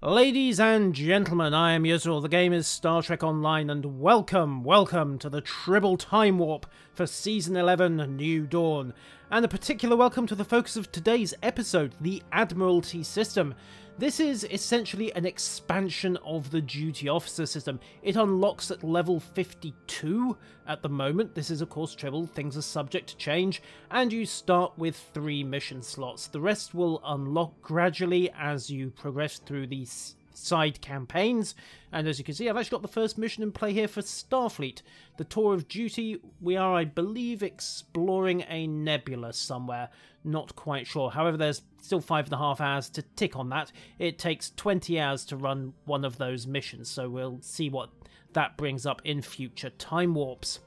Ladies and gentlemen, I am Yusril, the game is Star Trek Online, and welcome to the Tribble Timewarp for Season 11, New Dawn. And a particular welcome to the focus of today's episode, the Admiralty system. This is essentially an expansion of the Duty Officer system. It unlocks at level 52 at the moment. This is of course Tribble, things are subject to change, and you start with 3 mission slots. The rest will unlock gradually as you progress through these side campaigns, and as you can see I've actually got the first mission in play here for Starfleet. The Tour of Duty, we are I believe exploring a nebula somewhere, not quite sure. However, there's still 5.5 hours to tick on that. It takes 20 hours to run one of those missions, so we'll see what that brings up in future time warps.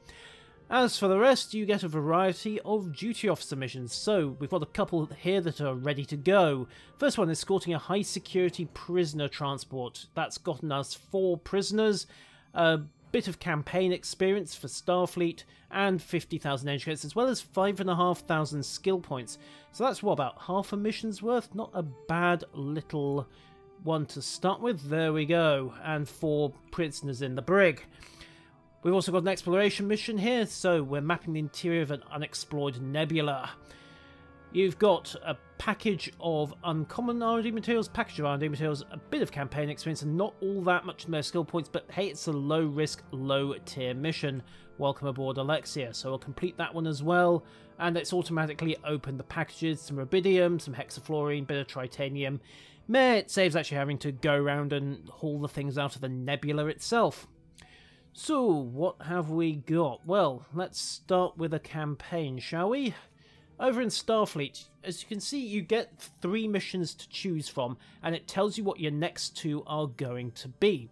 As for the rest, you get a variety of duty officer missions, so we've got a couple here that are ready to go. First one, escorting a high security prisoner transport. That's gotten us 4 prisoners, a bit of campaign experience for Starfleet, and 50,000 energy credits, as well as 5,500 skill points. So that's what, about half a mission's worth? Not a bad little one to start with. There we go, and 4 prisoners in the brig. We've also got an exploration mission here, so we're mapping the interior of an unexplored nebula. You've got a package of uncommon R&D materials, a bit of campaign experience, and not all that much more skill points, but hey, it's a low-risk, low-tier mission. Welcome aboard, Alexia. So I'll complete that one as well, and it's automatically opened the packages, some rubidium, some hexafluorine, bit of tritanium. Meh, it saves actually having to go around and haul the things out of the nebula itself. So, what have we got? Well, let's start with a campaign, shall we? Over in Starfleet, as you can see, you get 3 missions to choose from, and it tells you what your next 2 are going to be.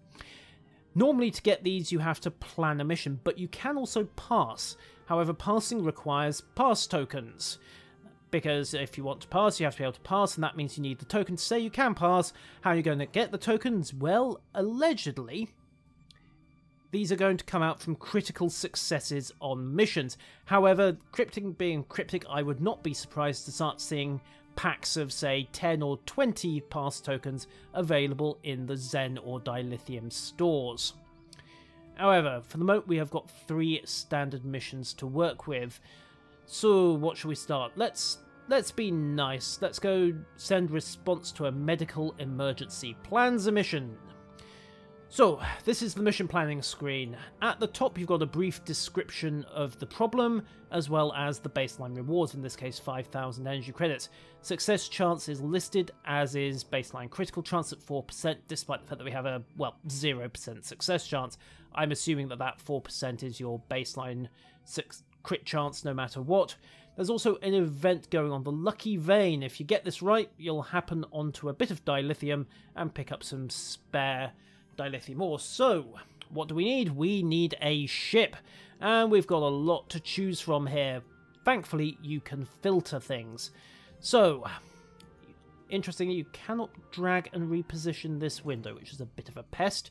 Normally, to get these, you have to plan a mission, but you can also pass. However, passing requires pass tokens, because if you want to pass, you have to be able to pass, and that means you need the token to say you can pass. How are you going to get the tokens? Well, allegedly, these are going to come out from critical successes on missions. However, cryptic being cryptic, I would not be surprised to start seeing packs of, say, 10 or 20 pass tokens available in the Zen or dilithium stores. However, for the moment we have got 3 standard missions to work with. So, what shall we start? Let's be nice. Let's go send response to a medical emergency. Plans a mission. So, this is the mission planning screen. At the top you've got a brief description of the problem, as well as the baseline rewards, in this case 5,000 energy credits. Success chance is listed, as is baseline critical chance at 4%, despite the fact that we have a, well, 0% success chance. I'm assuming that that 4% is your baseline crit chance no matter what. There's also an event going on, the Lucky Vein. If you get this right, you'll happen onto a bit of dilithium and pick up some spare dilithium ore. So, what do we need? We need a ship, and we've got a lot to choose from here. Thankfully, you can filter things. So, interestingly, you cannot drag and reposition this window, which is a bit of a pest.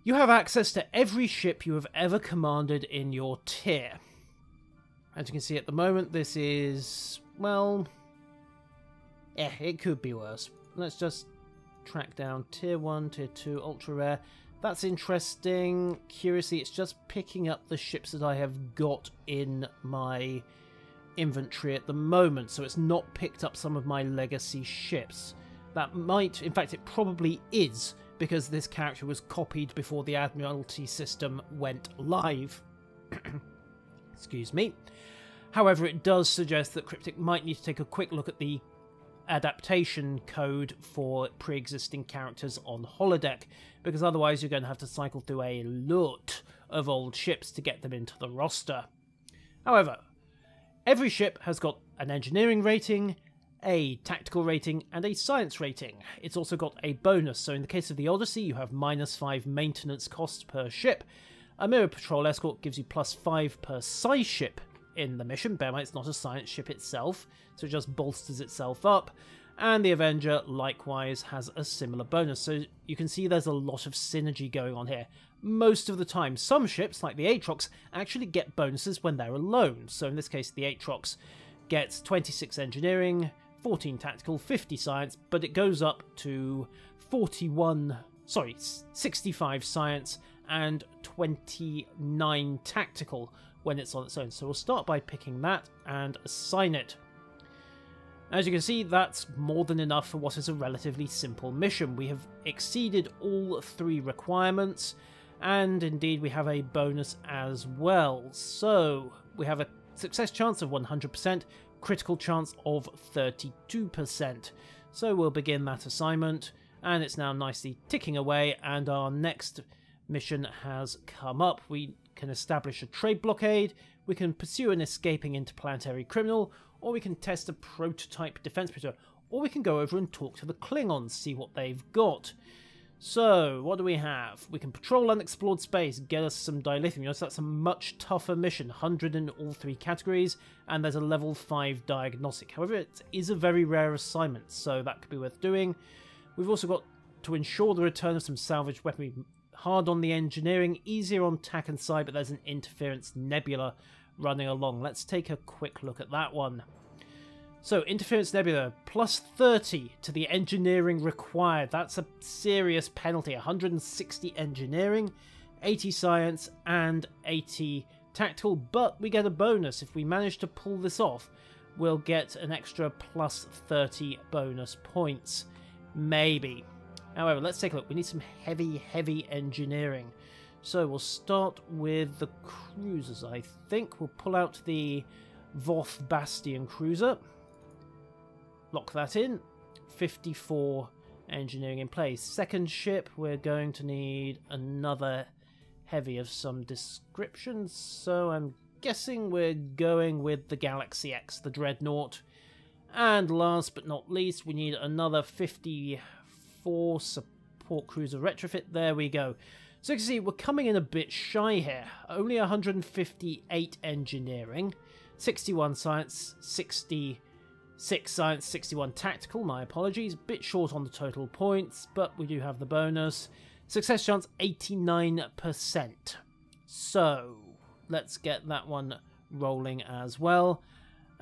You have access to every ship you have ever commanded in your tier. As you can see at the moment, this is, well, it could be worse. Let's just track down tier 1, tier 2, ultra rare. That's interesting. Curiously, it's just picking up the ships that I have got in my inventory at the moment, so it's not picked up some of my legacy ships. That might, in fact it probably is, because this character was copied before the Admiralty system went live. Excuse me. However, it does suggest that Cryptic might need to take a quick look at the adaptation code for pre-existing characters on holodeck, because otherwise you're going to have to cycle through a lot of old ships to get them into the roster. However, every ship has got an engineering rating, a tactical rating, and a science rating. It's also got a bonus, so in the case of the Odyssey you have -5 maintenance costs per ship. A Mirror Patrol Escort gives you +5 per size ship in the mission. Bear in mind, it's not a science ship itself, so it just bolsters itself up. And the Avenger likewise has a similar bonus, so you can see there's a lot of synergy going on here. Most of the time, some ships, like the Aatrox, actually get bonuses when they're alone. So in this case, the Aatrox gets 26 engineering, 14 tactical, 50 science, but it goes up to 65 science and 29 tactical when it's on its own. So we'll start by picking that and assign it. As you can see, that's more than enough for what is a relatively simple mission. We have exceeded all 3 requirements, and indeed we have a bonus as well. So we have a success chance of 100%, critical chance of 32%. So we'll begin that assignment, and it's now nicely ticking away, and our next mission has come up. We can establish a trade blockade, we can pursue an escaping interplanetary criminal, or we can test a prototype defense project, or we can go over and talk to the Klingons, see what they've got. So, what do we have? We can patrol unexplored space, get us some dilithium. Notice that's a much tougher mission, 100 in all 3 categories, and there's a level 5 diagnostic. However, it is a very rare assignment, so that could be worth doing. We've also got to ensure the return of some salvaged weaponry. Hard on the engineering, easier on tack and side, but there's an interference nebula running along. Let's take a quick look at that one. So, interference nebula, plus 30 to the engineering required. That's a serious penalty. 160 engineering, 80 science, and 80 tactical, but we get a bonus. If we manage to pull this off, we'll get an extra plus 30 bonus points. Maybe. However, let's take a look. We need some heavy engineering. So we'll start with the cruisers, I think. We'll pull out the Voth Bastion cruiser. Lock that in. 54 engineering in place. Second ship, we're going to need another heavy of some description. So I'm guessing we're going with the Galaxy X, the Dreadnought. And last but not least, we need another 54 support cruiser retrofit. There we go. So you can see we're coming in a bit shy here. Only 158 engineering, 61 science, 66 science, 61 tactical, my apologies. Bit short on the total points, but we do have the bonus. Success chance 89%. So let's get that one rolling as well.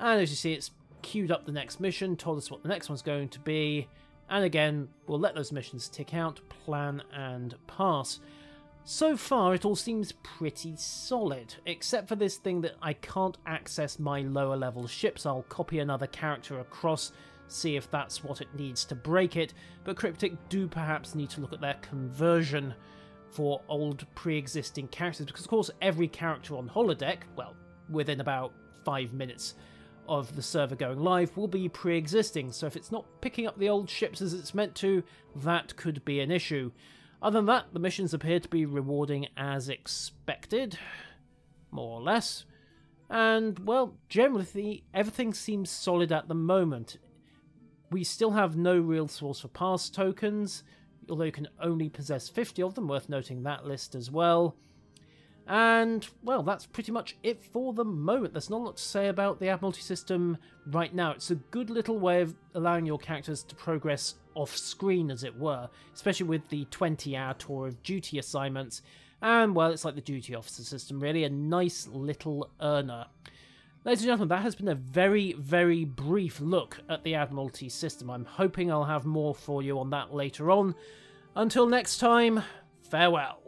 And as you see, it's queued up the next mission, told us what the next one's going to be. And again, we'll let those missions tick out, plan and pass. So far, it all seems pretty solid, except for this thing that I can't access my lower level ships. I'll copy another character across, see if that's what it needs to break it, but Cryptic do perhaps need to look at their conversion for old pre-existing characters, because of course every character on holodeck, well, within about 5 minutes of the server going live, will be pre-existing, so if it's not picking up the old ships as it's meant to, that could be an issue. Other than that, the missions appear to be rewarding as expected, more or less. And, well, generally, everything seems solid at the moment. We still have no real source for pass tokens, although you can only possess 50 of them, worth noting that list as well. And, well, that's pretty much it for the moment. There's not a lot to say about the Admiralty system right now. It's a good little way of allowing your characters to progress off-screen, as it were, especially with the 20-hour tour of duty assignments. And, well, it's like the duty officer system, really, a nice little earner. Ladies and gentlemen, that has been a very, very brief look at the Admiralty system. I'm hoping I'll have more for you on that later on. Until next time, farewell.